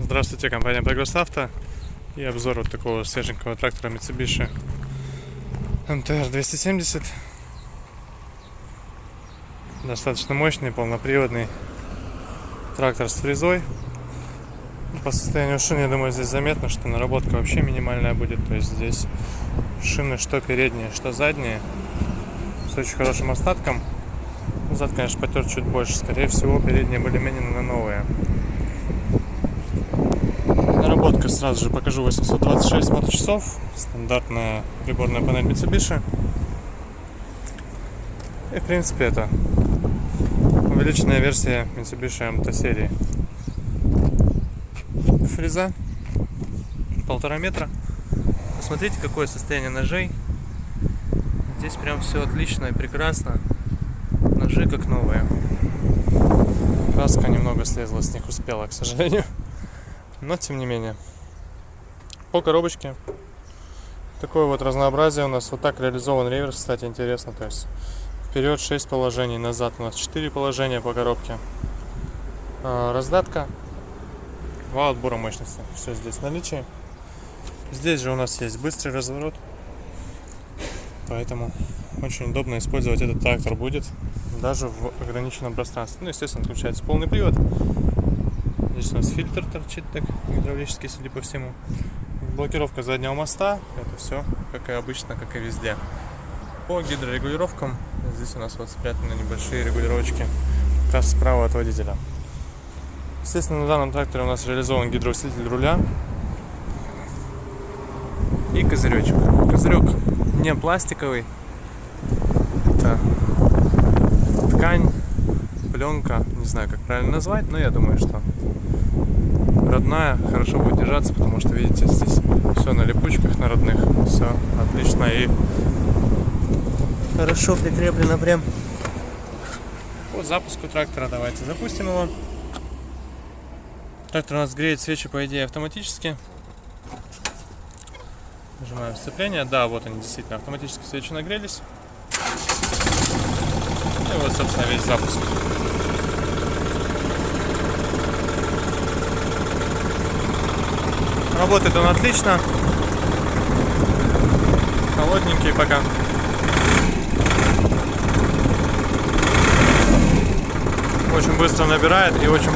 Здравствуйте, компания Progress Auto и обзор вот такого свеженького трактора Mitsubishi MTR 270. Достаточно мощный, полноприводный трактор с фрезой. По состоянию шин, я думаю, здесь заметно, что наработка вообще минимальная будет. То есть здесь шины что передние, что задние с очень хорошим остатком. Зад, конечно, потер чуть больше. Скорее всего, передние более-менее новые. Наработка сразу же покажу: 826 моточасов, стандартная приборная панель Mitsubishi. И в принципе это увеличенная версия Mitsubishi MT серии. Фреза 1,5 метра. Посмотрите, какое состояние ножей. Здесь прям все отлично и прекрасно. Ножи как новые. Краска немного слезла с них, успела, к сожалению. Но тем не менее. По коробочке такое вот разнообразие у нас. Вот так реализован реверс, кстати, интересно. То есть вперед 6 положений, назад у нас 4 положения по коробке. Раздатка, вал отбора мощности. Все здесь в наличии. Здесь же у нас есть быстрый разворот. Поэтому очень удобно использовать этот трактор будет даже в ограниченном пространстве. Ну, естественно, включается полный привод. Здесь у нас фильтр торчит, так, гидравлический, судя по всему. Блокировка заднего моста. Это все, как и обычно, как и везде. По гидрорегулировкам здесь у нас вот спрятаны небольшие регулировочки как раз справа от водителя. Естественно, на данном тракторе у нас реализован гидроусилитель руля и козыречек. Козырек не пластиковый, это ткань, пленка, не знаю, как правильно назвать, но я думаю, что родная, хорошо будет держаться, потому что, видите, здесь все на липучках, на родных, все отлично и хорошо прикреплено прям. По запуску трактора давайте запустим его. Трактор у нас греет свечи, по идее, автоматически. Нажимаем сцепление. Да, вот они действительно автоматически свечи нагрелись. И вот, собственно, весь запуск. Работает он отлично. Холодненький пока. Очень быстро набирает и очень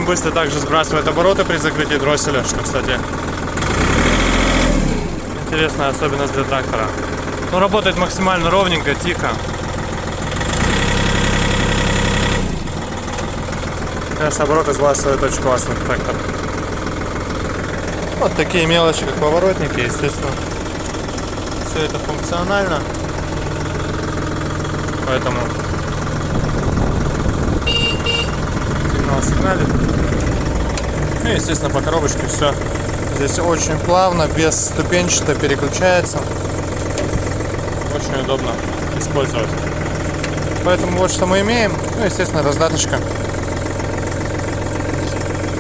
быстро также сбрасывает обороты при закрытии дросселя, что, кстати, интересная особенность для трактора. Но работает максимально ровненько, тихо. Конечно, обороты сбрасывает очень классно трактор. Вот такие мелочи, как поворотники, естественно. Все это функционально. Поэтому сигнал сигналит. Ну и, естественно, по коробочке все здесь очень плавно, бесступенчато переключается. Очень удобно использовать. Поэтому вот что мы имеем. Ну, естественно, раздаточка.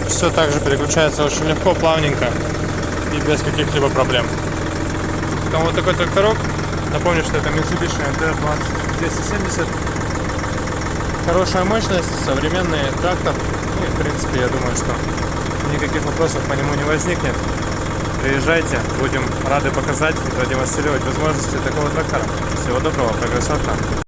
Все также переключается очень легко, плавненько и без каких-либо проблем. Поэтому вот такой тракторок. Напомню, что это Mitsubishi MTR 270. Хорошая мощность, современный трактор. Ну и, в принципе, я думаю, что никаких вопросов по нему не возникнет. Приезжайте, будем рады показать и продемонстрировать возможности такого трактора. Всего доброго, Progress Auto.